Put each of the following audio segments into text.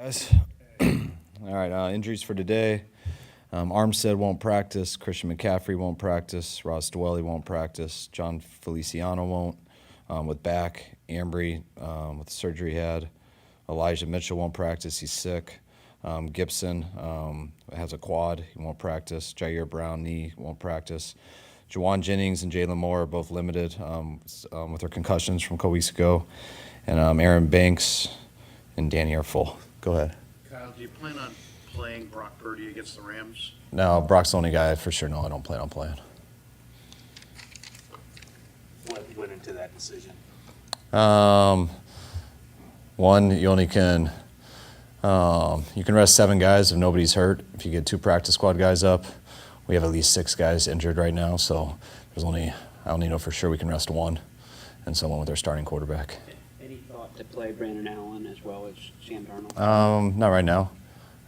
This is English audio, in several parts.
Guys. All right, injuries for today. Armstead won't practice. Christian McCaffrey won't practice. Ross Dwelly won't practice. John Feliciano won't with back. Ambry with the surgery he had. Elijah Mitchell won't practice. He's sick. Gibson has a quad. He won't practice. Jair Brown, knee, won't practice. Juwan Jennings and Jalen Moore are both limited with their concussions from a couple weeks ago. And Aaron Banks and Danny are full. Go ahead. Kyle, do you plan on playing Brock Purdy against the Rams? No, Brock's the only guy for sure. No, I don't plan on playing. What went into that decision? One, you only can you can rest 7 guys if nobody's hurt. If you get 2 practice squad guys up, we have at least 6 guys injured right now. So I only know for sure we can rest 1 and someone with their starting quarterback. Any thought to play Brandon Allen as well as Sam Darnold? Not right now.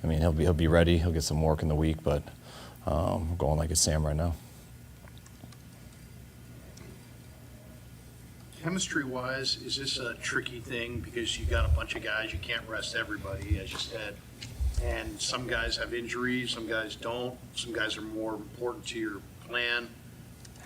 I mean, he'll be ready. He'll get some work in the week, but we're going like it's Sam right now. Chemistry-wise, is this a tricky thing because you got a bunch of guys, you can't rest everybody, as you said, and some guys have injuries, some guys don't, some guys are more important to your plan.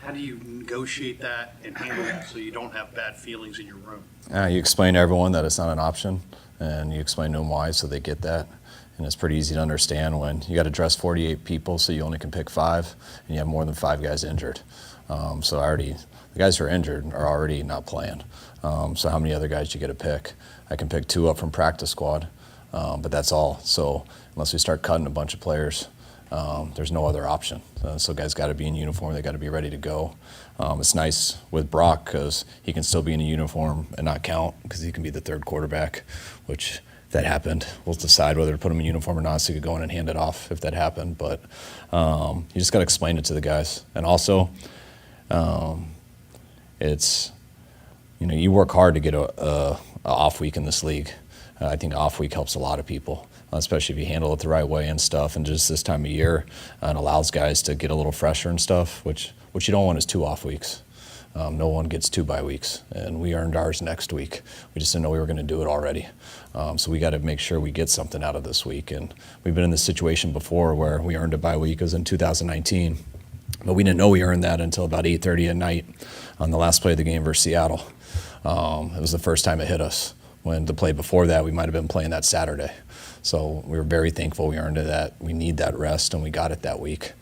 How do you negotiate that and handle that so you don't have bad feelings in your room? You explain to everyone that it's not an option, and you explain to them why so they get that. And it's pretty easy to understand when you got to dress 48 people so you only can pick 5, and you have more than 5 guys injured. The guys who are injured are already not playing. So how many other guys do you get to pick? I can pick 2 up from practice squad, but that's all. So unless we start cutting a bunch of players, there's no other option. So guys got to be in uniform. They got to be ready to go. It's nice with Brock because he can still be in a uniform and not count because he can be the 3rd quarterback, which if that happened, we'll decide whether to put him in uniform or not so he could go in and hand it off if that happened. But you just got to explain it to the guys. And also, it's, you work hard to get a off week in this league. I think off week helps a lot of people, especially if you handle it the right way and stuff. And just this time of year, it allows guys to get a little fresher and stuff, which you don't want is 2 off weeks. No one gets 2 bye weeks, and we earned ours next week. We just didn't know we were going to do it already. So we got to make sure we get something out of this week. And we've been in this situation before where we earned a bye week. It was in 2019. But we didn't know we earned that until about 8:30 at night on the last play of the game versus Seattle. It was the first time it hit us. When the play before that, we might have been playing that Saturday. So we were very thankful we earned that. We need that rest, and we got it that week.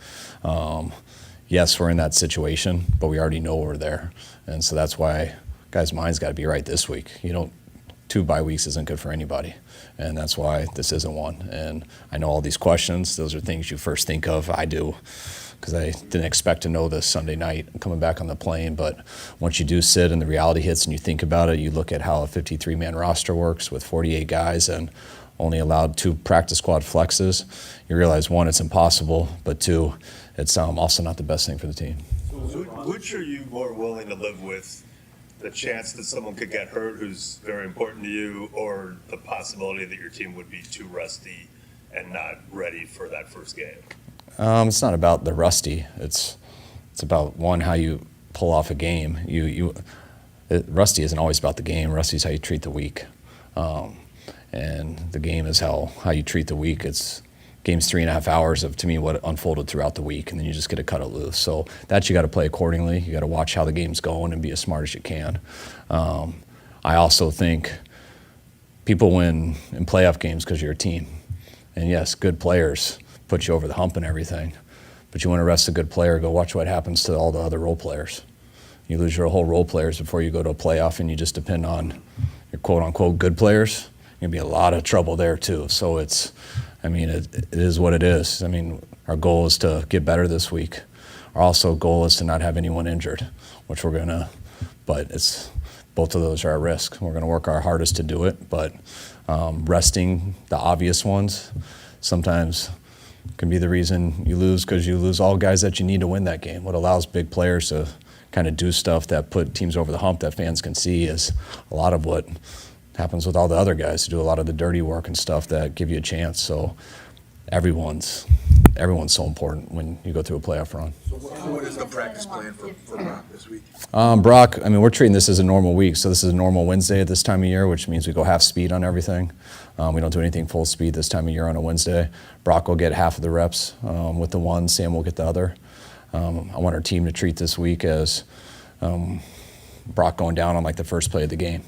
Yes, we're in that situation, but we already know we're there. And so that's why guys' minds got to be right this week. 2 bye weeks isn't good for anybody. And that's why this isn't one. And I know all these questions. Those are things you first think of. I do, because I didn't expect to know this Sunday night coming back on the plane. But once you do sit and the reality hits and you think about it, you look at how a 53-man roster works with 48 guys and only allowed 2 practice squad flexes. You realize, 1, it's impossible, but 2, it's also not the best thing for the team. So which are you more willing to live with? The chance that someone could get hurt who's very important to you, or the possibility that your team would be too rusty and not ready for that first game? It's not about the rusty. It's about, 1, how you pull off a game. Rusty isn't always about the game. Rusty is how you treat the week. And the game is how you treat the week. Game's 3.5 hours of, to me, what unfolded throughout the week, and then you just get to cut it loose. So that you got to play accordingly. You got to watch how the game's going and be as smart as you can. I also think people win in playoff games because you're a team. And yes, good players put you over the hump and everything, but you want to rest a good player, go watch what happens to all the other role players. You lose your whole role players before you go to a playoff and you just depend on your quote-unquote good players. You're going to be a lot of trouble there too. So it is what it is. Our goal is to get better this week. Our also goal is to not have anyone injured, which we're going to, but both of those are at risk. We're going to work our hardest to do it, but resting the obvious ones sometimes can be the reason you lose, because you lose all guys that you need to win that game. What allows big players to kind of do stuff that put teams over the hump that fans can see is a lot of what happens with all the other guys who do a lot of the dirty work and stuff that give you a chance. So everyone's so important when you go through a playoff run. So What is the practice plan for Brock this week? Brock, I mean, we're treating this as a normal week, so this is a normal Wednesday at this time of year, which means we go half speed on everything. We don't do anything full speed this time of year on a Wednesday. Brock will get half of the reps with the one, Sam will get the other. I want our team to treat this week as Brock going down on like the first play of the game.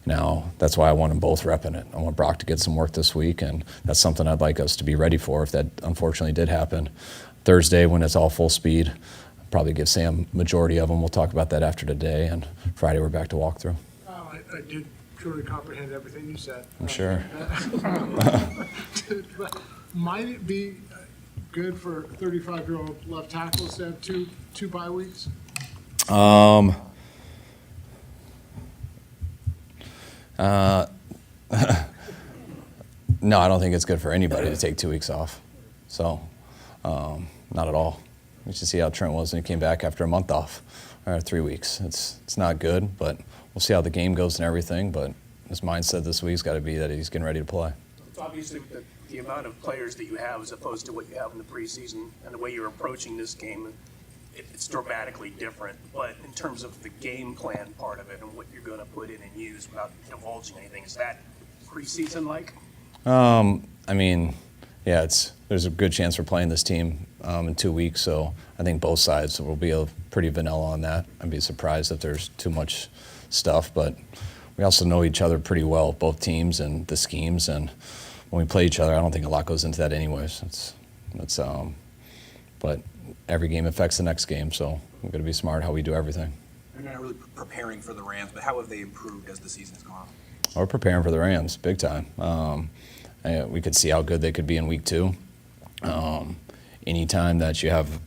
Now, that's why I want them both repping it. I want Brock to get some work this week, and that's something I'd like us to be ready for if that unfortunately did happen. Thursday, when it's all full speed, I'll probably give Sam majority of them. We'll talk about that after today, and Friday we're back to walkthrough. I did truly comprehend everything you said. I'm sure. Might it be good for 35-year-old left tackles to have two bye weeks? No, I don't think it's good for anybody to take 2 weeks off. So, not at all. We should see how Trent was when he came back after a month off, or 3 weeks. It's not good, but we'll see how the game goes and everything. But his mindset this week's got to be that he's getting ready to play. It's obviously the amount of players that you have as opposed to what you have in the preseason and the way you're approaching this game, it's dramatically different. But in terms of the game plan part of it and what you're going to put in and use without divulging anything, is that preseason-like? I mean, yeah, there's a good chance we're playing this team in 2 weeks, so I think both sides will be pretty vanilla on that. I'd be surprised if there's too much stuff, but we also know each other pretty well, both teams and the schemes, and when we play each other, I don't think a lot goes into that anyways. But every game affects the next game, so we've got to be smart how we do everything. You're not really preparing for the Rams, but how have they improved as the season's gone on? We're preparing for the Rams, big time. We could see how good they could be in week 2. Anytime that you have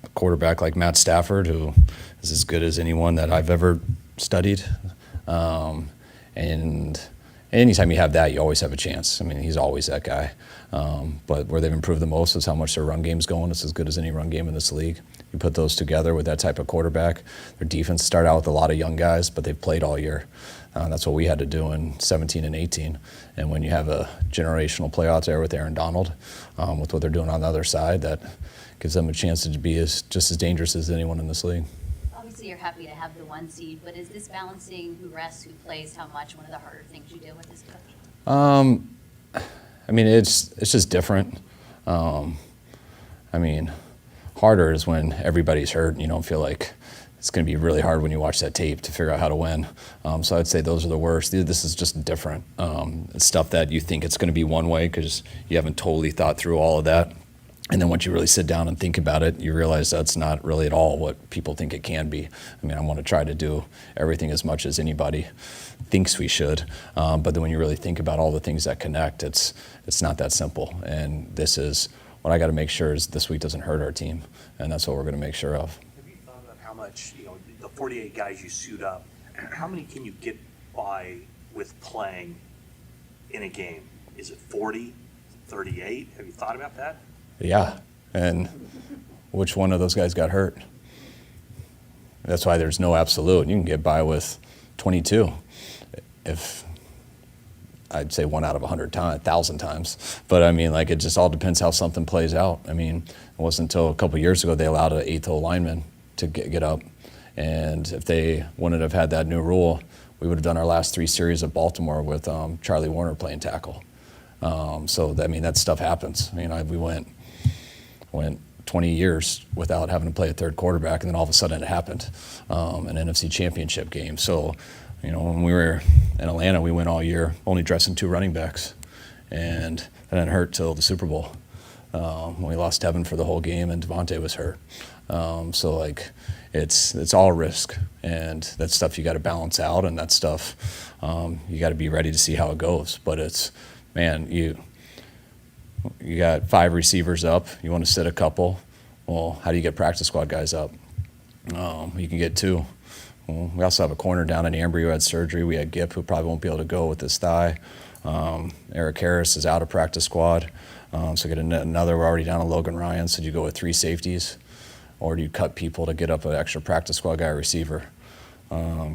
a quarterback like Matt Stafford, who is as good as anyone that I've ever studied, and anytime you have that, you always have a chance. I mean, he's always that guy. But where they've improved the most is how much their run game's going. It's as good as any run game in this league. You put those together with that type of quarterback. Their defense started out with a lot of young guys, but they've played all year. That's what we had to do in 17 and 18. And when you have a generational play out there with Aaron Donald, with what they're doing on the other side, that gives them a chance to be just as dangerous as anyone in this league. Obviously, you're happy to have the 1 seed, but is this balancing who rests, who plays, how much, one of the harder things you do with this coach? I mean, it's just different. I mean, harder is when everybody's hurt and you don't feel like it's going to be really hard when you watch that tape to figure out how to win. So I'd say those are the worst. This is just different. It's stuff that you think it's going to be one way because you haven't totally thought through all of that. And then once you really sit down and think about it, you realize that's not really at all what people think it can be. I mean, I want to try to do everything as much as anybody thinks we should. But then when you really think about all the things that connect, it's not that simple. And this is what I got to make sure is this week doesn't hurt our team. And that's what we're going to make sure of. Have you thought about how much, the 48 guys you suit up, how many can you get by with playing in a game? Is it 40, 38? Have you thought about that? Yeah, and which one of those guys got hurt? That's why there's no absolute. You can get by with 22 if I'd say 1 out of 1,000 times. But I mean, like, it just all depends how something plays out. I mean, it wasn't until a couple of years ago they allowed an 8th lineman to get up. And if they wouldn't have had that new rule, we would have done our last 3 series at Baltimore with Charlie Warner playing tackle. So, I mean, that stuff happens. I mean, we went 20 years without having to play a third quarterback, and then all of a sudden it happened, an NFC championship game. So, when we were in Atlanta, we went all year only dressing 2 running backs, and that didn't hurt till the Super Bowl when we lost Devin for the whole game and Devontae was hurt. So, like, it's all risk, and that's stuff you got to balance out, and that stuff you got to be ready to see how it goes. But it's, man, you got 5 receivers up. You want to sit a couple. Well, how do you get practice squad guys up? You can get 2. Well, we also have a corner down in Ambry who had surgery. We had Gipp, who probably won't be able to go with his thigh. Eric Harris is out of practice squad. So get another. We're already down to Logan Ryan. So do you go with 3 safeties? Or do you cut people to get up an extra practice squad guy receiver?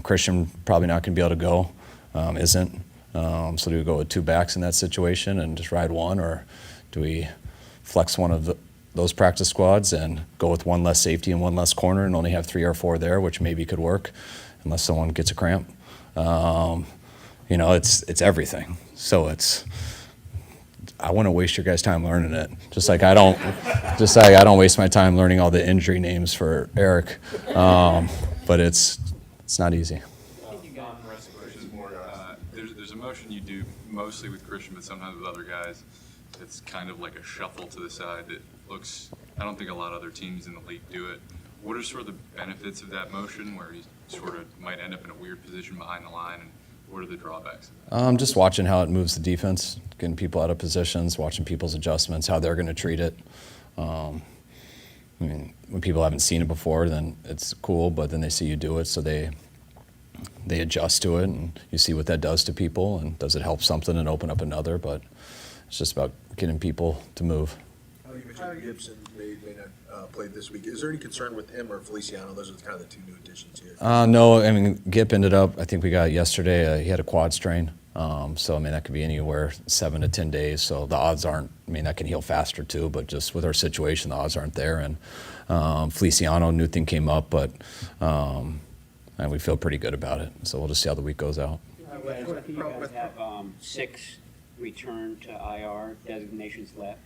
Christian probably not going to be able to go. Isn't. So do we go with 2 backs in that situation and just ride one, or do we flex one of those practice squads and go with one less safety and one less corner and only have 3 or 4 there, which maybe could work unless someone gets a cramp. It's everything. So I wouldn't waste your guys' time learning it. Just like I don't waste my time learning all the injury names for Eric. But it's not easy. There's a motion you do mostly with Christian, but sometimes with other guys. It's kind of like a shuffle to the side that looks, I don't think a lot of other teams in the league do it. What are sort of the benefits of that motion where he sort of might end up in a weird position behind the line, and what are the drawbacks of that? Just watching how it moves the defense, getting people out of positions, watching people's adjustments, how they're going to treat it. When people haven't seen it before, then it's cool, but then they see you do it, so they adjust to it, and you see what that does to people, and does it help something and open up another, but it's just about getting people to move. You mentioned Gibson may not play this week. Is there any concern with him or Feliciano? Those are kind of the 2 new additions here. No, Gip ended up, I think we got yesterday, he had a quad strain. So, that could be anywhere 7 to 10 days. So the odds aren't, that can heal faster too, but just with our situation, the odds aren't there. And Feliciano, new thing came up, but and we feel pretty good about it. So we'll just see how the week goes out. You guys have 6 return to IR designations left.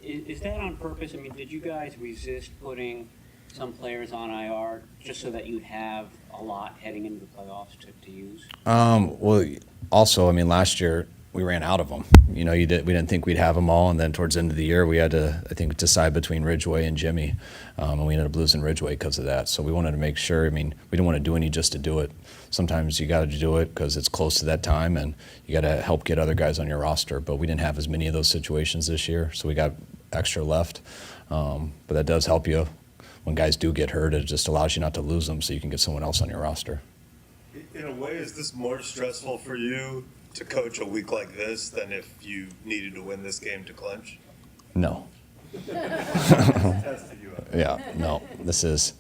Is that on purpose? Did you guys resist putting some players on IR just so that you'd have a lot heading into the playoffs to use? Well, also, last year we ran out of them. We didn't think we'd have them all, and then towards the end of the year we had to, I think, decide between Ridgeway and Jimmy, and we ended up losing Ridgeway because of that. So we wanted to make sure. We didn't want to do any just to do it. Sometimes you got to do it because it's close to that time, and you got to help get other guys on your roster. But we didn't have as many of those situations this year, so we got extra left. But that does help you when guys do get hurt. It just allows you not to lose them, so you can get someone else on your roster. In a way, is this more stressful for you to coach a week like this than if you needed to win this game to clinch? No. Yeah, no. This is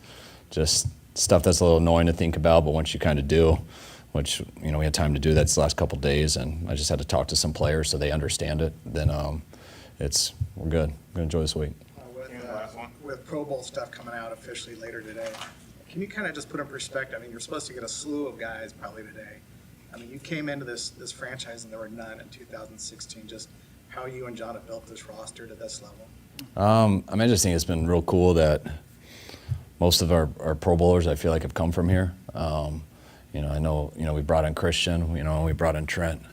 just stuff that's a little annoying to think about, but once you kind of do, which, we had time to do that the last couple of days, and I just had to talk to some players so they understand it, then we're good. We're going to enjoy this week. With Pro Bowl stuff coming out officially later today, can you kind of just put in perspective? You're supposed to get a slew of guys probably today. You came into this franchise and there were none in 2016. Just how you and John have built this roster to this level. I just think it's been real cool that most of our Pro Bowlers, I feel like, have come from here. I know, we brought in Christian, we brought in Trent,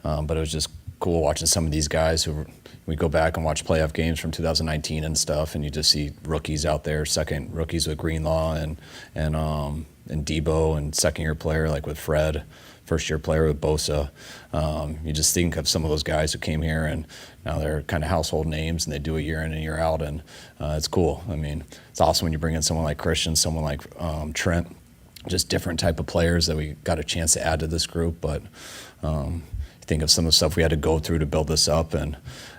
but it was just cool watching some of these guys who we go back and watch playoff games from 2019 and stuff, and you just see rookies out there, second rookies with Greenlaw and Debo, and second-year player like with Fred, first-year player with Bosa. You just think of some of those guys who came here, and now they're kind of household names, and they do it year in and year out, and it's cool. It's awesome when you bring in someone like Christian, someone like Trent, just different type of players that we got a chance to add to this group, but think of some of the stuff we had to go through to build this up, and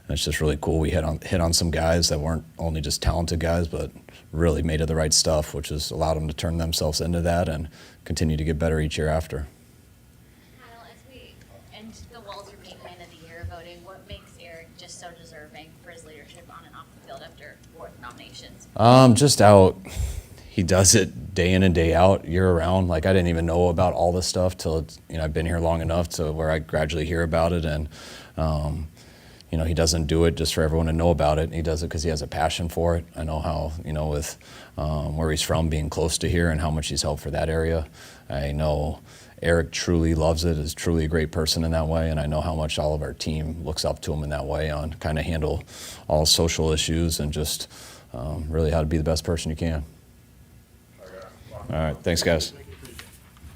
it's just really cool. We hit on some guys that weren't only just talented guys, but really made of the right stuff, which has allowed them to turn themselves into that and continue to get better each year after. Kyle, as we end the Walter Bean Man of the Year voting, what makes Eric just so deserving for his leadership on and off the field after 4 nominations? Just out. He does it day in and day out, year round. Like, I didn't even know about all this stuff till I've been here long enough to where I gradually hear about it, and he doesn't do it just for everyone to know about it. He does it because he has a passion for it. I know how, with where he's from, being close to here, and how much he's helped for that area. I know Eric truly loves it, is truly a great person in that way, and I know how much all of our team looks up to him in that way on kind of handle all social issues and just really how to be the best person you can. All right, thanks, guys.